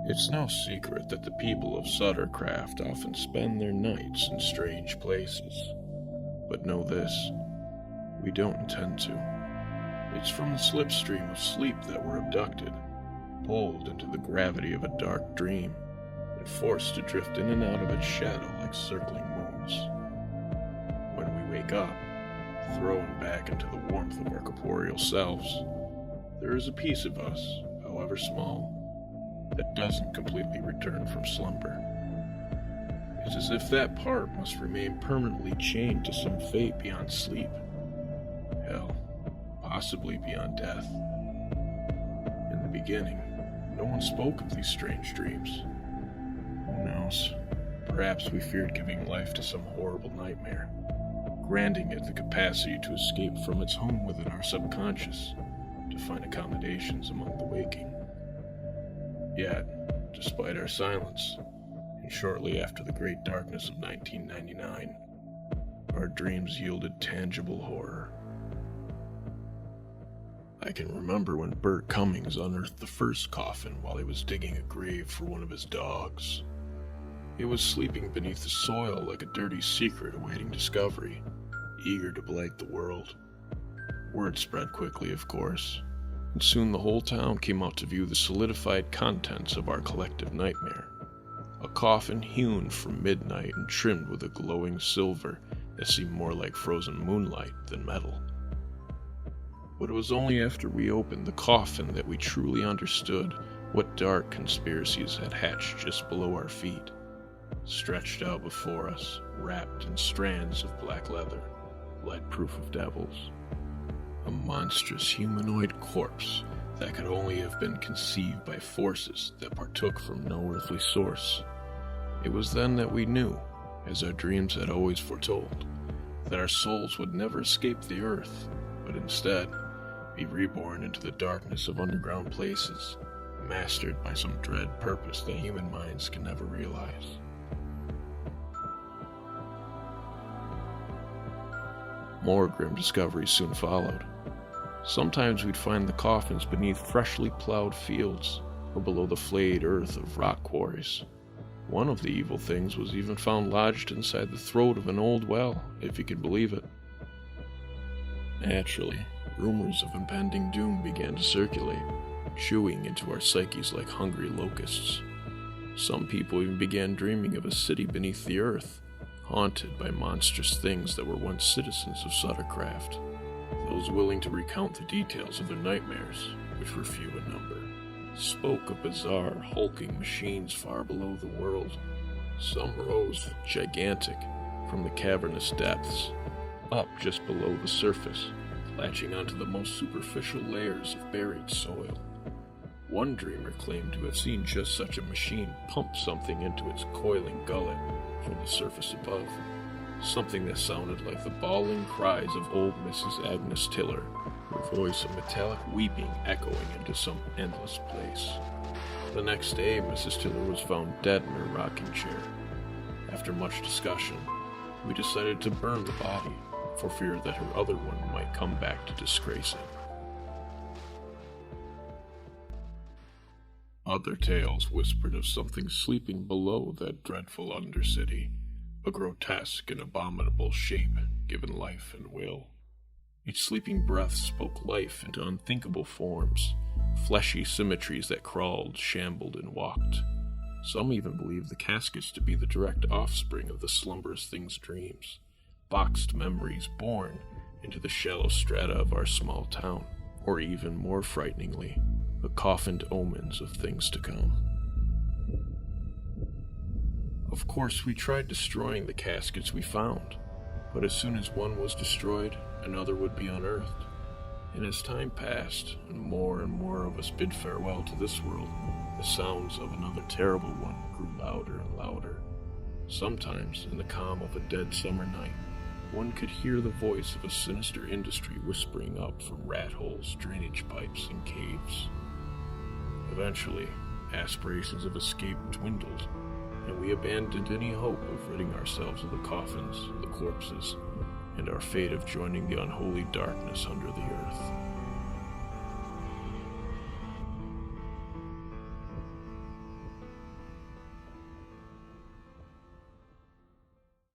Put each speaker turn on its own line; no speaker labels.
It's no secret that the people of Sutter Craft often spend their nights in strange places. But know this, we don't intend to. It's from the slipstream of sleep that we're abducted, pulled into the gravity of a dark dream, and forced to drift in and out of its shadow like circling moons. When we wake up, thrown back into the warmth of our corporeal selves, there is a piece of us, however small, that doesn't completely return from slumber. It's as if that part must remain permanently chained to some fate beyond sleep. Hell, possibly beyond death. In the beginning, no one spoke of these strange dreams. Who knows? Perhaps we feared giving life to some horrible nightmare, granting it the capacity to escape from its home within our subconscious, to find accommodations among the waking. Yet, despite our silence, and shortly after the Great Darkness of 1999, our dreams yielded tangible horror. I can remember when Bert Cummings unearthed the first coffin while he was digging a grave for one of his dogs. It was sleeping beneath the soil like a dirty secret awaiting discovery, eager to blight the world. Word spread quickly, of course, and soon the whole town came out to view the solidified contents of our collective nightmare. A coffin hewn from midnight and trimmed with a glowing silver that seemed more like frozen moonlight than metal. But it was only after we opened the coffin that we truly understood what dark conspiracies had hatched just below our feet, stretched out before us, wrapped in strands of black leather, like proof of devils. A monstrous humanoid corpse that could only have been conceived by forces that partook from no earthly source. It was then that we knew, as our dreams had always foretold, that our souls would never escape the earth, but instead be reborn into the darkness of underground places, mastered by some dread purpose that human minds can never realize. More grim discoveries soon followed. Sometimes we'd find the coffins beneath freshly plowed fields, or below the flayed earth of rock quarries. One of the evil things was even found lodged inside the throat of an old well, if you could believe it. Naturally, rumors of impending doom began to circulate, chewing into our psyches like hungry locusts. Some people even began dreaming of a city beneath the earth, haunted by monstrous things that were once citizens of Sutter Craft. Those willing to recount the details of their nightmares, which were few in number, spoke of bizarre, hulking machines far below the world. Some rose, gigantic, from the cavernous depths, up just below the surface, latching onto the most superficial layers of buried soil. One dreamer claimed to have seen just such a machine pump something into its coiling gullet from the surface above, something that sounded like the bawling cries of old Mrs. Agnes Tiller, her voice of metallic weeping echoing into some endless place. The next day, Mrs. Tiller was found dead in her rocking chair. After much discussion, we decided to burn the body, for fear that her other one might come back to disgrace it. Other tales whispered of something sleeping below that dreadful undercity, a grotesque and abominable shape given life and will. Its sleeping breath spoke life into unthinkable forms, fleshy symmetries that crawled, shambled, and walked. Some even believed the caskets to be the direct offspring of the slumberous thing's dreams, boxed memories born into the shallow strata of our small town, or even more frighteningly, the coffined omens of things to come. Of course, we tried destroying the caskets we found, but as soon as one was destroyed, another would be unearthed. And as time passed, and more of us bid farewell to this world, the sounds of another terrible one grew louder and louder. Sometimes, in the calm of a dead summer night, one could hear the voice of a sinister industry whispering up from rat holes, drainage pipes, and caves. Eventually, aspirations of escape dwindled, and we abandoned any hope of ridding ourselves of the coffins, the corpses, and our fate of joining the unholy darkness under the earth.